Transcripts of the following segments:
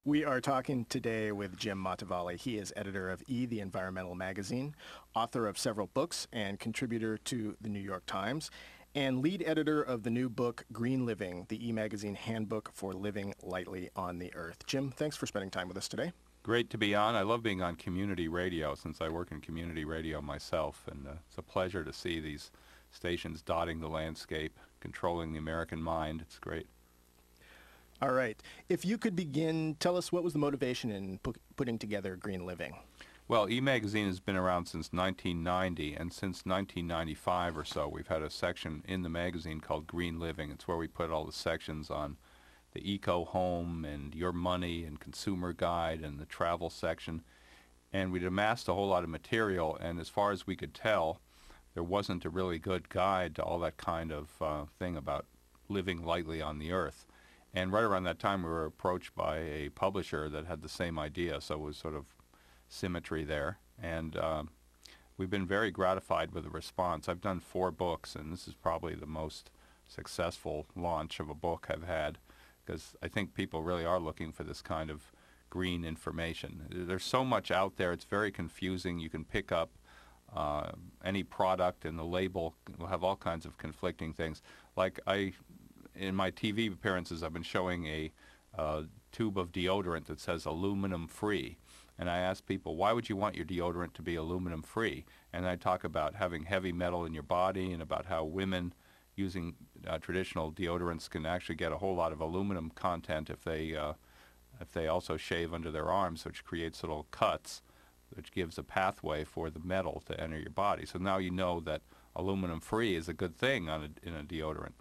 We are talking today with Jim Motavalli. He is editor of E, the environmental magazine, author of several books, and contributor to the New York Times, and lead editor of the new book, Green Living, the E Magazine Handbook for Living Lightly on the Earth. Jim, thanks for spending time with us today. Great to be on. I love being on community radio since I work in community radio myself, and it's a pleasure to see these stations dotting the landscape, controlling the American mind. It's great. All right. If you could begin, tell us what was the motivation in putting together Green Living? Well, E Magazine has been around since 1990, and since 1995 or so, we've had a section in the magazine called Green Living. It's where we put all the sections on the eco home and your money and consumer guide and the travel section. And we'd amassed a whole lot of material, and as far as we could tell, there wasn't a really good guide to all that kind of thing about living lightly on the earth. And right around that time, we were approached by a publisher that had the same idea, so it was sort of symmetry there. And we've been very gratified with the response. I've done 4 books, and this is probably the most successful launch of a book I've had, because I think people really are looking for this kind of green information. There's so much out there. It's very confusing. You can pick up any product, and the label will have all kinds of conflicting things. Like in my TV appearances, I've been showing a tube of deodorant that says aluminum free. And I ask people, why would you want your deodorant to be aluminum free? And I talk about having heavy metal in your body and about how women using traditional deodorants can actually get a whole lot of aluminum content if they also shave under their arms, which creates little cuts, which gives a pathway for the metal to enter your body. So now you know that aluminum free is a good thing in a deodorant.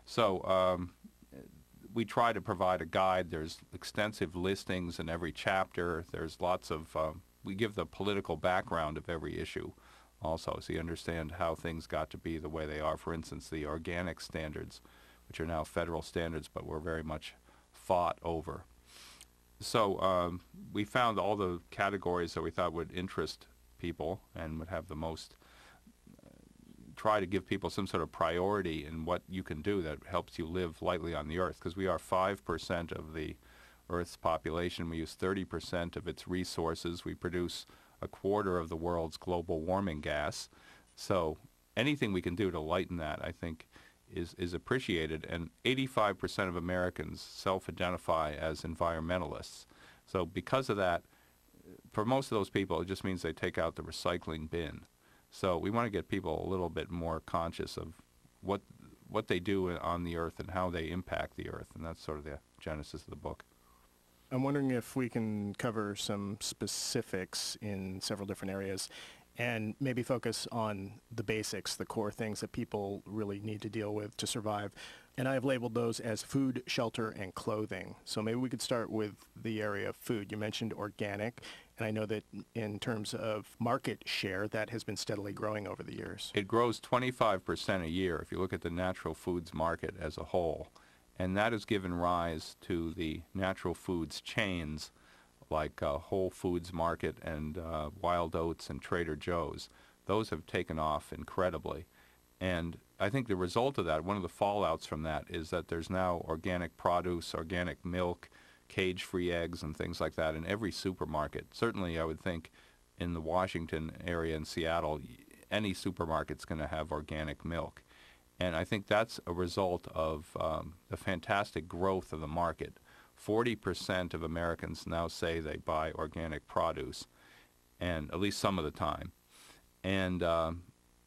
So we try to provide a guide. There's extensive listings in every chapter. There's lots of, we give the political background of every issue also, so you understand how things got to be the way they are. For instance, the organic standards, which are now federal standards, but were very much fought over. So we found all the categories that we thought would interest people and would have the most try to give people some sort of priority in what you can do that helps you live lightly on the earth, because we are 5% of the Earth's population. We use 30% of its resources. We produce a quarter of the world's global warming gas. So anything we can do to lighten that, I think, is appreciated. And 85% of Americans self-identify as environmentalists. So because of that, for most of those people, it just means they take out the recycling bin. So we want to get people a little bit more conscious of what they do on the earth and how they impact the earth, and that's sort of the genesis of the book. I'm wondering if we can cover some specifics in several different areas and maybe focus on the basics, the core things that people really need to deal with to survive. And I have labeled those as food, shelter, and clothing. So maybe we could start with the area of food. You mentioned organic, and I know that in terms of market share, that has been steadily growing over the years. It grows 25% a year if you look at the natural foods market as a whole. And that has given rise to the natural foods chains like Whole Foods Market and Wild Oats and Trader Joe's. Those have taken off incredibly. And I think the result of that, one of the fallouts from that, is that there's now organic produce, organic milk, cage-free eggs, and things like that in every supermarket. Certainly, I would think in the Washington area in Seattle, any supermarket's going to have organic milk. And I think that's a result of the fantastic growth of the market. 40% of Americans now say they buy organic produce, and at least some of the time. And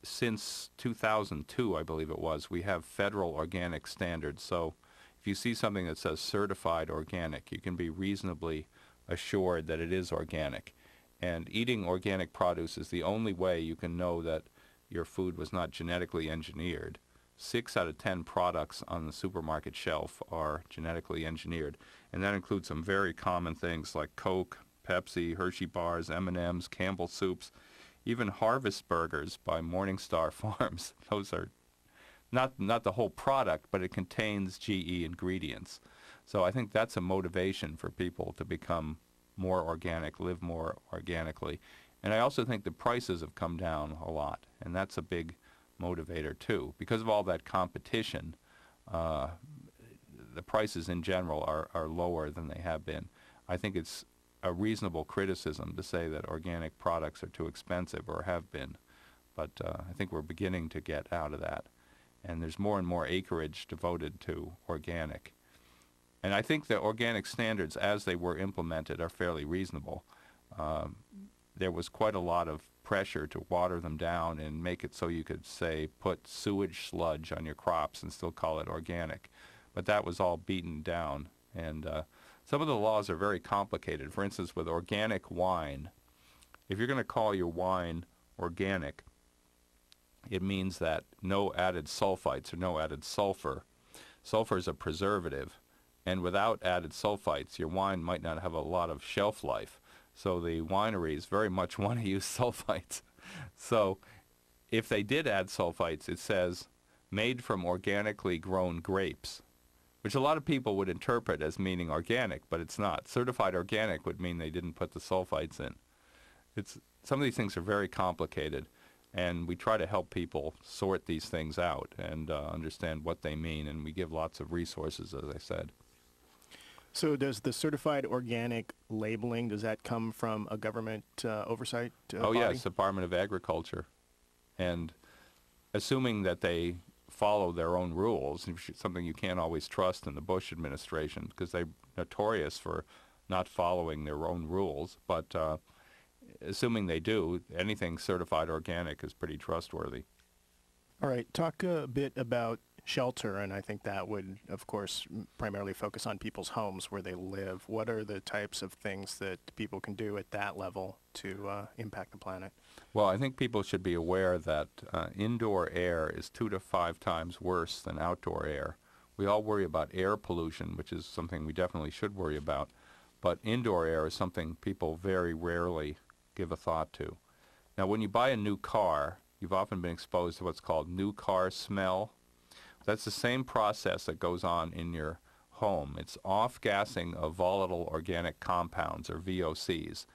since 2002, I believe it was, we have federal organic standards. So if you see something that says certified organic, you can be reasonably assured that it is organic. And eating organic produce is the only way you can know that your food was not genetically engineered. 6 out of 10 products on the supermarket shelf are genetically engineered, and that includes some very common things like Coke, Pepsi, Hershey bars, M&Ms, Campbell soups, even Harvest Burgers by Morningstar Farms. Those are not the whole product, but it contains GE ingredients. So I think that's a motivation for people to become more organic, live more organically. And I also think the prices have come down a lot, and that's a big motivator too. Because of all that competition, the prices in general are lower than they have been. I think it's a reasonable criticism to say that organic products are too expensive or have been. But I think we're beginning to get out of that. And there's more and more acreage devoted to organic. And I think the organic standards, as they were implemented, are fairly reasonable. There was quite a lot of pressure to water them down and make it so you could, say, put sewage sludge on your crops and still call it organic. But that was all beaten down. And some of the laws are very complicated. For instance, with organic wine, if you're going to call your wine organic, it means that no added sulfites or no added sulfur. Sulfur is a preservative, and without added sulfites, your wine might not have a lot of shelf life. So the wineries very much want to use sulfites. So if they did add sulfites, it says, made from organically grown grapes, which a lot of people would interpret as meaning organic, but it's not. Certified organic would mean they didn't put the sulfites in. Some of these things are very complicated. And we try to help people sort these things out and understand what they mean, and we give lots of resources, as I said. So does the certified organic labeling, does that come from a government oversight body? Yes, Department of Agriculture. And assuming that they follow their own rules, something you can't always trust in the Bush administration, because they're notorious for not following their own rules, but assuming they do, anything certified organic is pretty trustworthy. All right. Talk a bit about shelter, and I think that would, of course, primarily focus on people's homes where they live. What are the types of things that people can do at that level to impact the planet? Well, I think people should be aware that indoor air is 2 to 5 times worse than outdoor air. We all worry about air pollution, which is something we definitely should worry about, but indoor air is something people very rarely give a thought to. Now, when you buy a new car, you've often been exposed to what's called new car smell. That's the same process that goes on in your home. It's off-gassing of volatile organic compounds, or VOCs.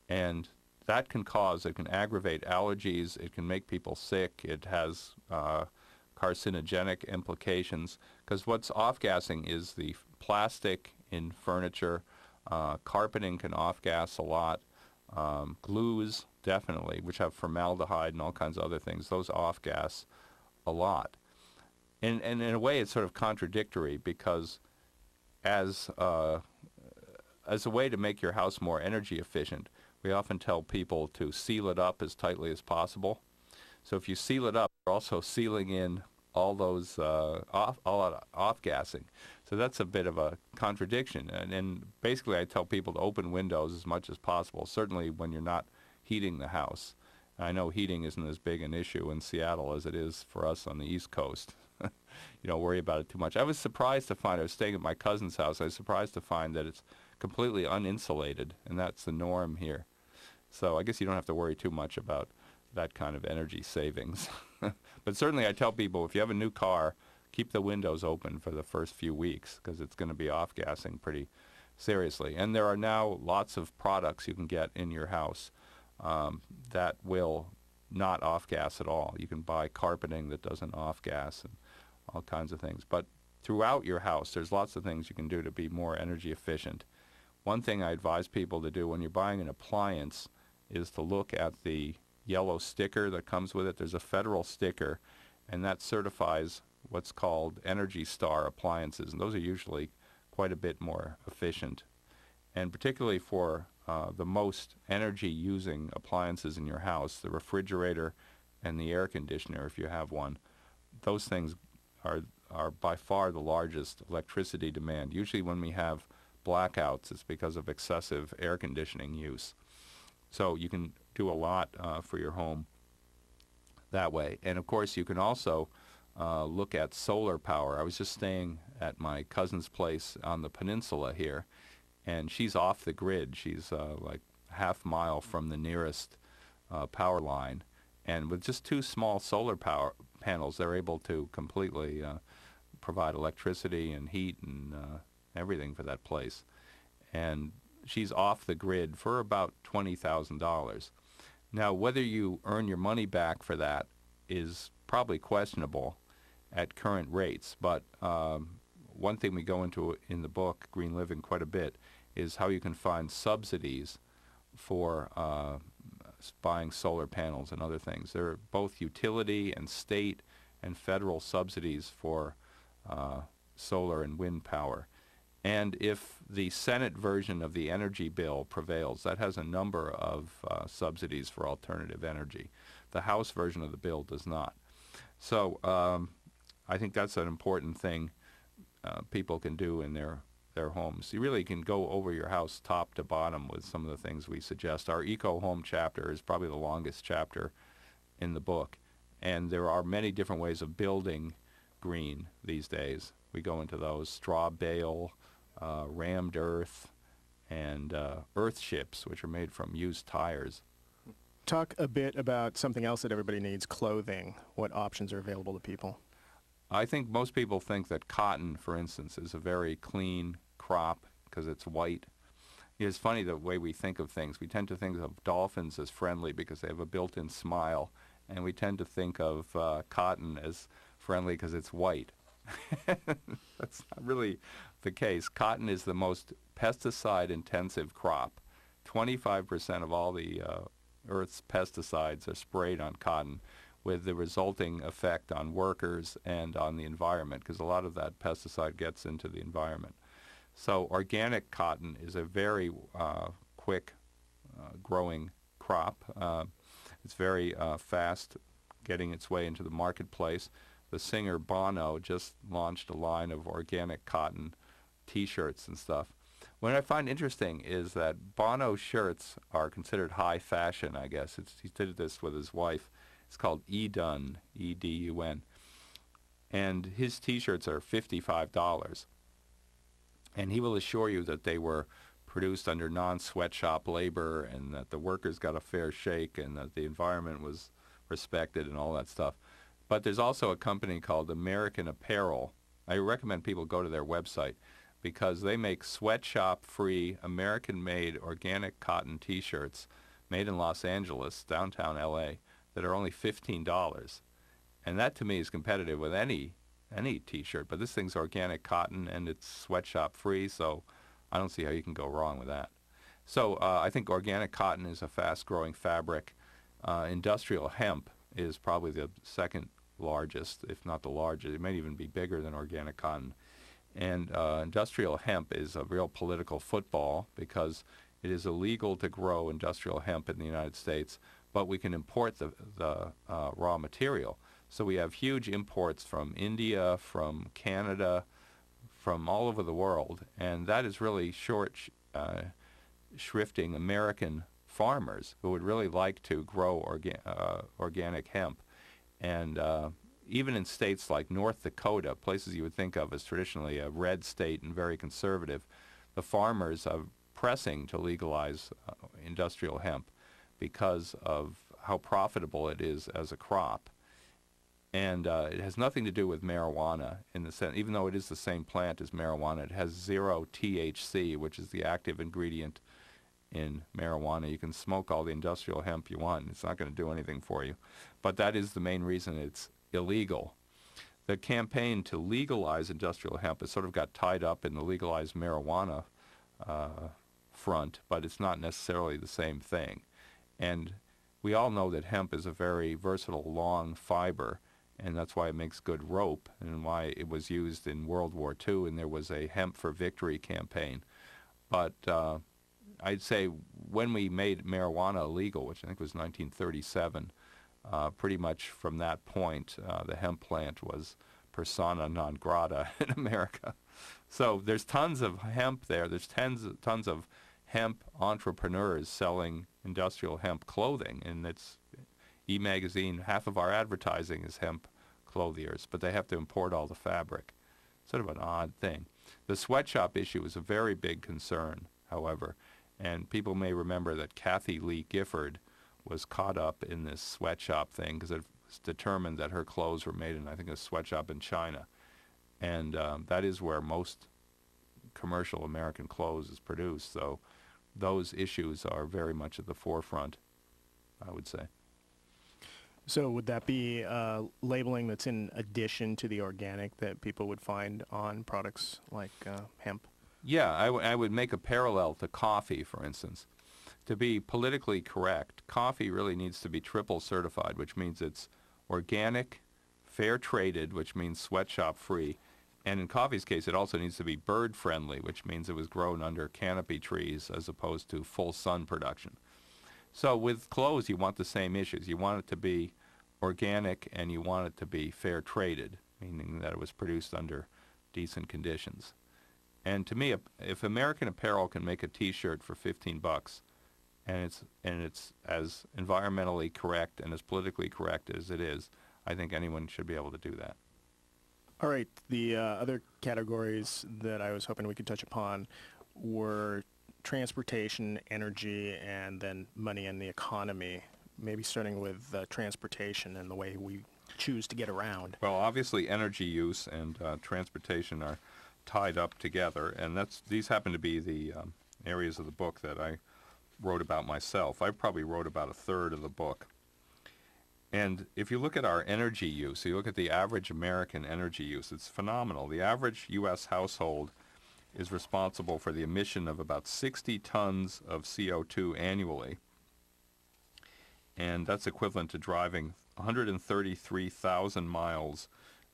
And that can aggravate allergies, it can make people sick, it has carcinogenic implications, because what's off-gassing is the plastic in furniture, carpeting can off-gas a lot, glues, definitely, which have formaldehyde and all kinds of other things, those off-gas a lot. And in a way, it's sort of contradictory, because as a way to make your house more energy efficient, we often tell people to seal it up as tightly as possible. So if you seal it up, you're also sealing in all those off-gassing. So that's a bit of a contradiction. And basically, I tell people to open windows as much as possible, certainly when you're not heating the house. I know heating isn't as big an issue in Seattle as it is for us on the East Coast. You don't worry about it too much. I was surprised to find, I was staying at my cousin's house, I was surprised to find that it's completely uninsulated, and that's the norm here. So I guess you don't have to worry too much about that kind of energy savings. But certainly I tell people, if you have a new car, keep the windows open for the first few weeks, because it's going to be off-gassing pretty seriously. And there are now lots of products you can get in your house that will not off-gas at all. You can buy carpeting that doesn't off-gas and all kinds of things. But throughout your house, there's lots of things you can do to be more energy efficient. One thing I advise people to do when you're buying an appliance is to look at the yellow sticker that comes with it. There's a federal sticker, and that certifies what's called Energy Star appliances, and those are usually quite a bit more efficient. And particularly for the most energy-using appliances in your house, the refrigerator and the air conditioner, if you have one, those things are by far the largest electricity demand. Usually when we have blackouts, it's because of excessive air conditioning use. So you can do a lot for your home that way. And of course, you can also look at solar power. I was just staying at my cousin's place on the peninsula here, and she's off the grid. She's like half mile from the nearest power line. And with just 2 small solar power panels, they're able to completely provide electricity and heat and everything for that place. And she's off the grid for about $20,000. Now, whether you earn your money back for that is probably questionable at current rates, but one thing we go into in the book, Green Living, quite a bit, is how you can find subsidies for buying solar panels and other things. There are both utility and state and federal subsidies for solar and wind power. And if the Senate version of the energy bill prevails, that has a number of subsidies for alternative energy. The House version of the bill does not. So I think that's an important thing people can do in their homes. You really can go over your house top to bottom with some of the things we suggest. Our Eco Home chapter is probably the longest chapter in the book. And there are many different ways of building green these days. We go into those: straw bale, rammed earth, and earth ships, which are made from used tires. Talk a bit about something else that everybody needs: clothing. What options are available to people? I think most people think that cotton, for instance, is a very clean crop because it's white. It's funny the way we think of things. We tend to think of dolphins as friendly because they have a built-in smile, and we tend to think of cotton as friendly because it's white. That's not really the case. Cotton is the most pesticide-intensive crop. 25% of all the Earth's pesticides are sprayed on cotton, with the resulting effect on workers and on the environment, because a lot of that pesticide gets into the environment. So organic cotton is a very quick growing crop. It's very fast getting its way into the marketplace. The singer Bono just launched a line of organic cotton T-shirts and stuff. What I find interesting is that Bono shirts are considered high fashion, I guess. He did this with his wife. It's called E-Dun, E-D-U-N. And his T-shirts are $55. And he will assure you that they were produced under non-sweatshop labor and that the workers got a fair shake and that the environment was respected and all that stuff. But there's also a company called American Apparel. I recommend people go to their website because they make sweatshop-free, American-made organic cotton T-shirts made in Los Angeles, downtown L.A., that are only $15. And that, to me, is competitive with any T-shirt. But this thing's organic cotton, and it's sweatshop-free, so I don't see how you can go wrong with that. So I think organic cotton is a fast-growing fabric. Industrial hemp is probably the second largest, if not the largest. It may even be bigger than organic cotton. And industrial hemp is a real political football because it is illegal to grow industrial hemp in the United States, but we can import the raw material. So we have huge imports from India, from Canada, from all over the world, and that is really shrifting American farmers who would really like to grow organic hemp. And even in states like North Dakota, places you would think of as traditionally a red state and very conservative, the farmers are pressing to legalize industrial hemp because of how profitable it is as a crop. And it has nothing to do with marijuana in the sense, even though it is the same plant as marijuana, it has 0 THC, which is the active ingredient in marijuana. You can smoke all the industrial hemp you want. It's not going to do anything for you. But that is the main reason it's illegal. The campaign to legalize industrial hemp has sort of got tied up in the legalized marijuana front, but it's not necessarily the same thing. And we all know that hemp is a very versatile, long fiber, and that's why it makes good rope and why it was used in World War II, and there was a Hemp for Victory campaign. But I'd say when we made marijuana illegal, which I think was 1937, pretty much from that point, the hemp plant was persona non grata in America. So there's tons of hemp there. There's tons of hemp entrepreneurs selling industrial hemp clothing, and it's E Magazine, half of our advertising is hemp clothiers, but they have to import all the fabric. Sort of an odd thing. The sweatshop issue is a very big concern, however, and people may remember that Kathy Lee Gifford was caught up in this sweatshop thing because it was determined that her clothes were made in, I think, a sweatshop in China. And that is where most commercial American clothes is produced. So those issues are very much at the forefront, I would say. So would that be labeling that's in addition to the organic that people would find on products like hemp? Yeah, I would make a parallel to coffee, for instance. To be politically correct, coffee really needs to be triple certified, which means it's organic, fair traded, which means sweatshop free, and in coffee's case, it also needs to be bird friendly, which means it was grown under canopy trees as opposed to full sun production. So with clothes, you want the same issues. You want it to be organic and you want it to be fair traded, meaning that it was produced under decent conditions. And to me, if American Apparel can make a T-shirt for $15, and it's as environmentally correct and as politically correct as it is, I think anyone should be able to do that. All right. The other categories that I was hoping we could touch upon were transportation, energy, and then money and the economy. Maybe starting with transportation and the way we choose to get around. Well, obviously, energy use and transportation are tied up together, and these happen to be the areas of the book that I wrote about myself. I probably wrote about a third of the book. And if you look at our energy use, you look at the average American energy use, it's phenomenal. The average U.S. household is responsible for the emission of about 60 tons of CO2 annually. And that's equivalent to driving 133,000 miles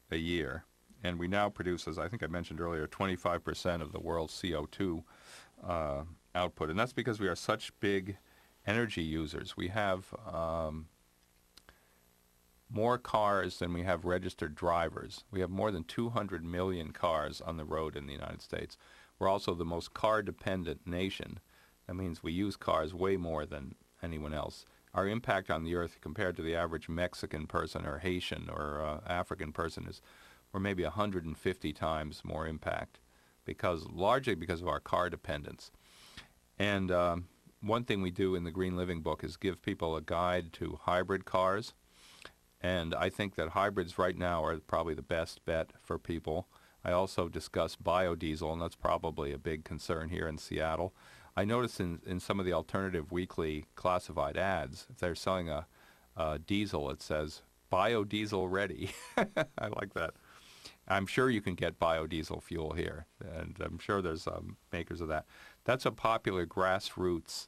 a year. And we now produce, as I think I mentioned earlier, 25% of the world's CO2 output. And that's because we are such big energy users. We have more cars than we have registered drivers. We have more than 200 million cars on the road in the United States. We're also the most car-dependent nation. That means we use cars way more than anyone else. Our impact on the earth compared to the average Mexican person or Haitian or African person is we're maybe 150 times more impact, largely because of our car dependence. And one thing we do in the Green Living book is give people a guide to hybrid cars. And I think that hybrids right now are probably the best bet for people. I also discuss biodiesel, and that's probably a big concern here in Seattle. I notice in some of the alternative weekly classified ads, if they're selling a diesel, it says, biodiesel ready. I like that. I'm sure you can get biodiesel fuel here, and I'm sure there's makers of that. That's a popular grassroots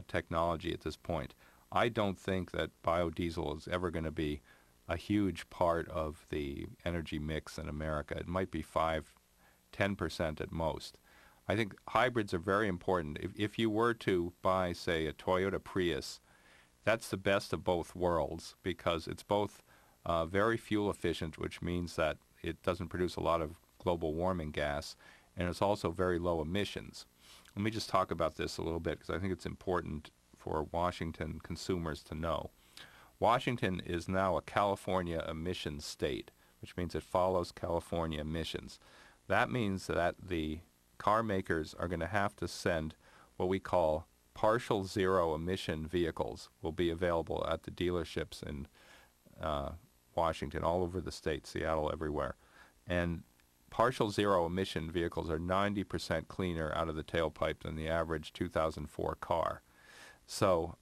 technology at this point. I don't think that biodiesel is ever going to be a huge part of the energy mix in America. It might be 5-10% at most. I think hybrids are very important. If you were to buy, say, a Toyota Prius, that's the best of both worlds because it's both very fuel efficient, which means that it doesn't produce a lot of global warming gas, and it's also very low emissions. Let me just talk about this a little bit because I think it's important for Washington consumers to know. Washington is now a California emissions state, which means it follows California emissions. That means that the car makers are going to have to send what we call partial zero emission vehicles will be available at the dealerships in Washington, all over the state, Seattle, everywhere. And partial zero emission vehicles are 90% cleaner out of the tailpipe than the average 2004 car. So,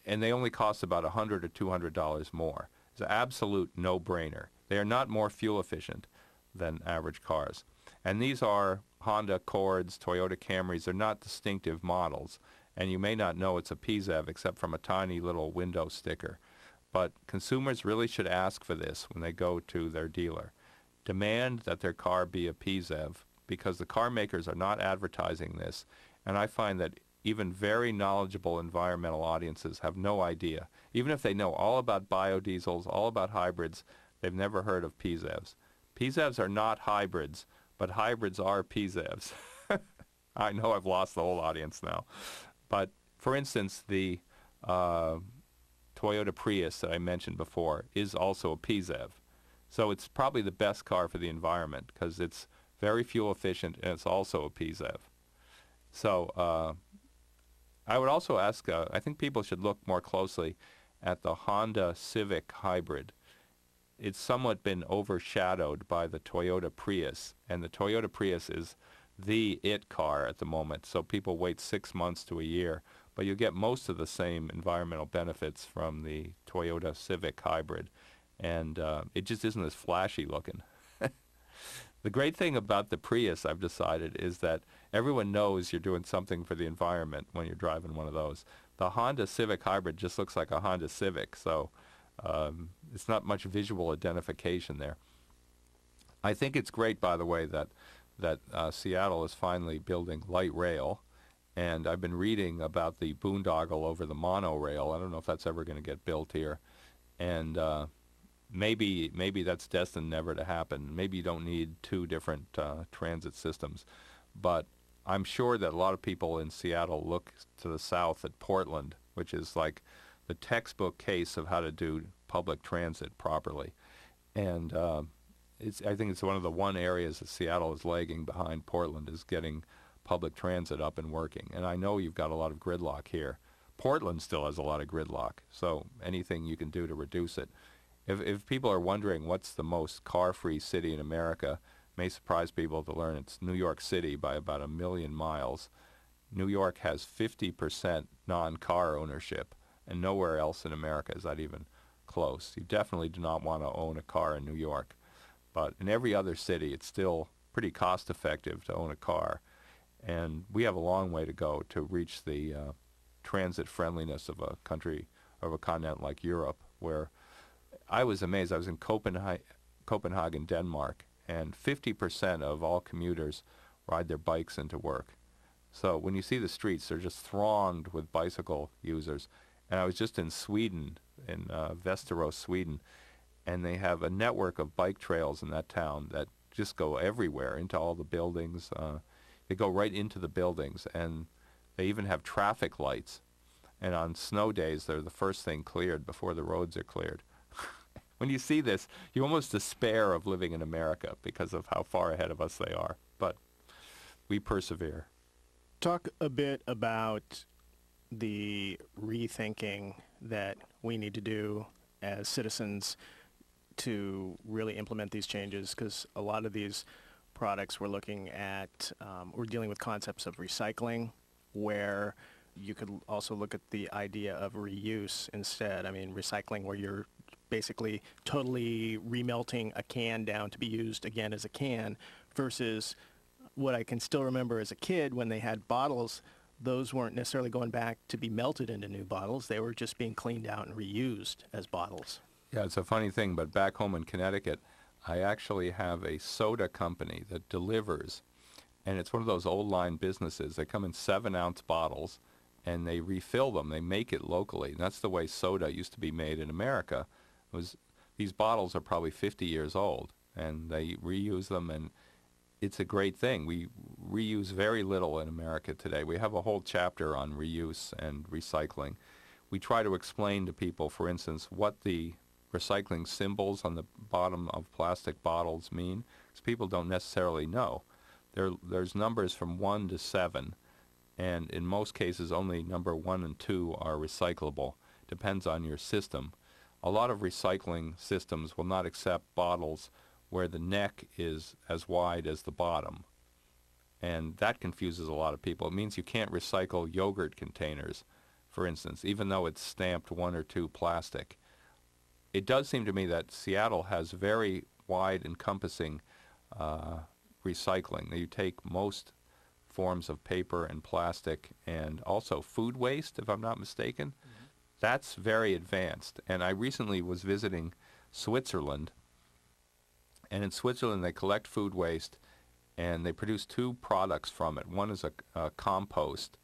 and they only cost about $100 or $200 more. It's an absolute no-brainer. They are not more fuel efficient than average cars. And these are Honda Accords, Toyota Camrys. They're not distinctive models. And you may not know it's a PZEV except from a tiny little window sticker. But consumers really should ask for this when they go to their dealer. Demand that their car be a PZEV because the car makers are not advertising this. And I find that even very knowledgeable environmental audiences have no idea. Even if they know all about biodiesels, all about hybrids, they've never heard of PZEVs. PZEVs are not hybrids, but hybrids are PZEVs. I know I've lost the whole audience now. But for instance, the Toyota Prius that I mentioned before is also a PZEV. So it's probably the best car for the environment because it's very fuel efficient and it's also a PZEV. So I would also ask, I think people should look more closely at the Honda Civic Hybrid. It's somewhat been overshadowed by the Toyota Prius, and the Toyota Prius is the it car at the moment, so people wait 6 months to a year, but you get most of the same environmental benefits from the Toyota Civic Hybrid, and it just isn't as flashy looking. The great thing about the Prius, I've decided, is that everyone knows you're doing something for the environment when you're driving one of those. The Honda Civic Hybrid just looks like a Honda Civic, so it's not much visual identification there. I think it's great, by the way, that Seattle is finally building light rail, and I've been reading about the boondoggle over the monorail. I don't know if that's ever going to get built here, and maybe that's destined never to happen. Maybe you don't need two different transit systems, but I'm sure that a lot of people in Seattle look to the south at Portland, which is like the textbook case of how to do public transit properly. And I think it's one of the one areas that Seattle is lagging behind Portland is getting public transit up and working. And I know you've got a lot of gridlock here. Portland still has a lot of gridlock, so anything you can do to reduce it. If people are wondering what's the most car-free city in America, it may surprise people to learn it's New York City by about 1 million miles. New York has 50% non-car ownership, and nowhere else in America is that even close. You definitely do not want to own a car in New York. But in every other city, it's still pretty cost-effective to own a car. And we have a long way to go to reach the transit friendliness of a country, of a continent like Europe, where I was amazed. I was in Copenhagen, Denmark, and 50% of all commuters ride their bikes into work. So when you see the streets, they're just thronged with bicycle users. And I was just in Sweden, in Västerås, Sweden, and they have a network of bike trails in that town that just go everywhere, into all the buildings. They go right into the buildings, and they even have traffic lights. And on snow days, they're the first thing cleared before the roads are cleared. When you see this, you almost despair of living in America because of how far ahead of us they are. But we persevere. Talk a bit about the rethinking that we need to do as citizens to really implement these changes, because a lot of these products we're looking at, we're dealing with concepts of recycling, where you could also look at the idea of reuse instead. I mean, recycling where you're basically totally remelting a can down to be used again as a can, versus what I can still remember as a kid when they had bottles. Those weren't necessarily going back to be melted into new bottles. They were just being cleaned out and reused as bottles. Yeah, it's a funny thing, but back home in Connecticut, I actually have a soda company that delivers, and it's one of those old line businesses. They come in 7-ounce bottles, and they refill them. They make it locally. And that's the way soda used to be made in America. These bottles are probably 50 years old, and they reuse them, and it's a great thing. We reuse very little in America today. We have a whole chapter on reuse and recycling. We try to explain to people, for instance, what the recycling symbols on the bottom of plastic bottles mean, because people don't necessarily know. There's numbers from 1 to 7, and in most cases only number 1 and 2 are recyclable. Depends on your system. A lot of recycling systems will not accept bottles where the neck is as wide as the bottom, and that confuses a lot of people. It means you can't recycle yogurt containers, for instance, even though it's stamped 1 or 2 plastic. It does seem to me that Seattle has very wide encompassing recycling. You take most forms of paper and plastic, and also food waste, if I'm not mistaken. Mm-hmm. That's very advanced. And I recently was visiting Switzerland, and in Switzerland they collect food waste and they produce 2 products from it. One is a compost,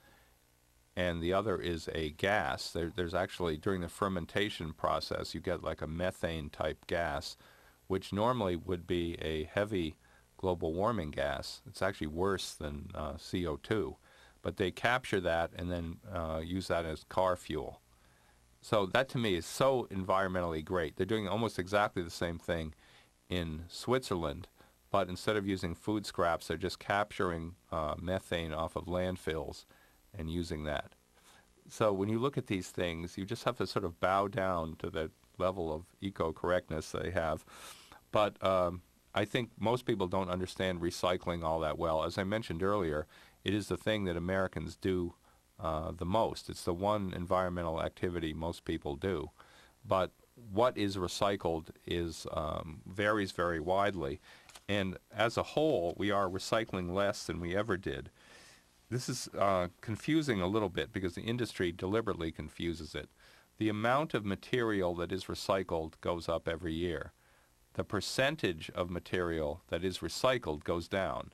and the other is a gas. There's actually, during the fermentation process, you get like a methane type gas, which normally would be a heavy global warming gas. It's actually worse than CO2. But they capture that and then use that as car fuel. So that to me is so environmentally great. They're doing almost exactly the same thing in Switzerland, but instead of using food scraps, they're just capturing methane off of landfills and using that. So when you look at these things, you just have to sort of bow down to the level of eco-correctness they have. But I think most people don't understand recycling all that well. As I mentioned earlier, it is the thing that Americans do the most. It's the one environmental activity most people do. But what is recycled is varies very widely. And as a whole, we are recycling less than we ever did. This is confusing a little bit because the industry deliberately confuses it. The amount of material that is recycled goes up every year. The percentage of material that is recycled goes down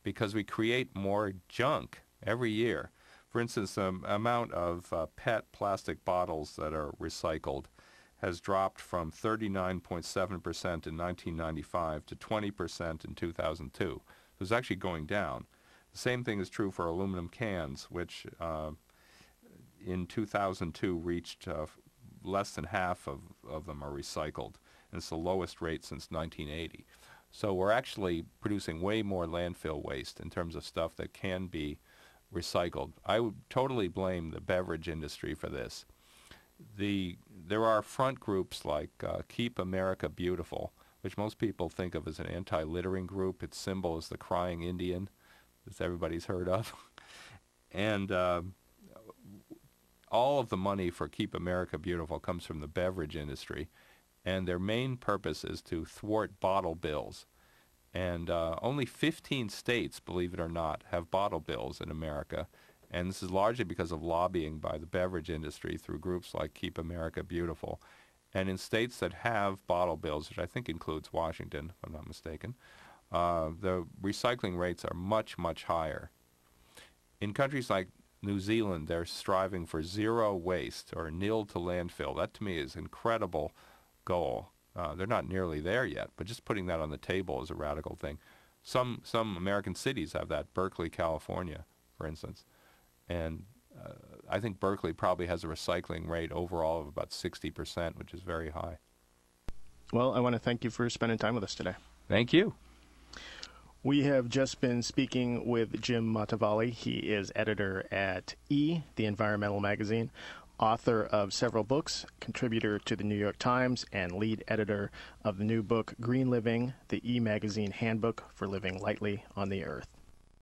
because we create more junk every year. For instance, the amount of PET plastic bottles that are recycled has dropped from 39.7% in 1995 to 20% in 2002. So it's actually going down. The same thing is true for aluminum cans, which in 2002 reached less than half of them are recycled. And it's the lowest rate since 1980. So we're actually producing way more landfill waste in terms of stuff that can be recycled. I would totally blame the beverage industry for this. There are front groups like Keep America Beautiful, which most people think of as an anti-littering group. Its symbol is the crying Indian, that everybody's heard of. And all of the money for Keep America Beautiful comes from the beverage industry, and their main purpose is to thwart bottle bills. And only 15 states, believe it or not, have bottle bills in America. And this is largely because of lobbying by the beverage industry through groups like Keep America Beautiful. And in states that have bottle bills, which I think includes Washington, if I'm not mistaken, the recycling rates are much, much higher. In countries like New Zealand, they're striving for zero waste or nil to landfill. That to me is an incredible goal. They're not nearly there yet, but just putting that on the table is a radical thing. Some American cities have that. Berkeley, California, for instance. And I think Berkeley probably has a recycling rate overall of about 60%, which is very high. Well, I want to thank you for spending time with us today. Thank you. We have just been speaking with Jim Motavalli. He is editor at E, the environmental magazine, author of several books, contributor to the New York Times, and lead editor of the new book, Green Living, the E Magazine Handbook for Living Lightly on the Earth.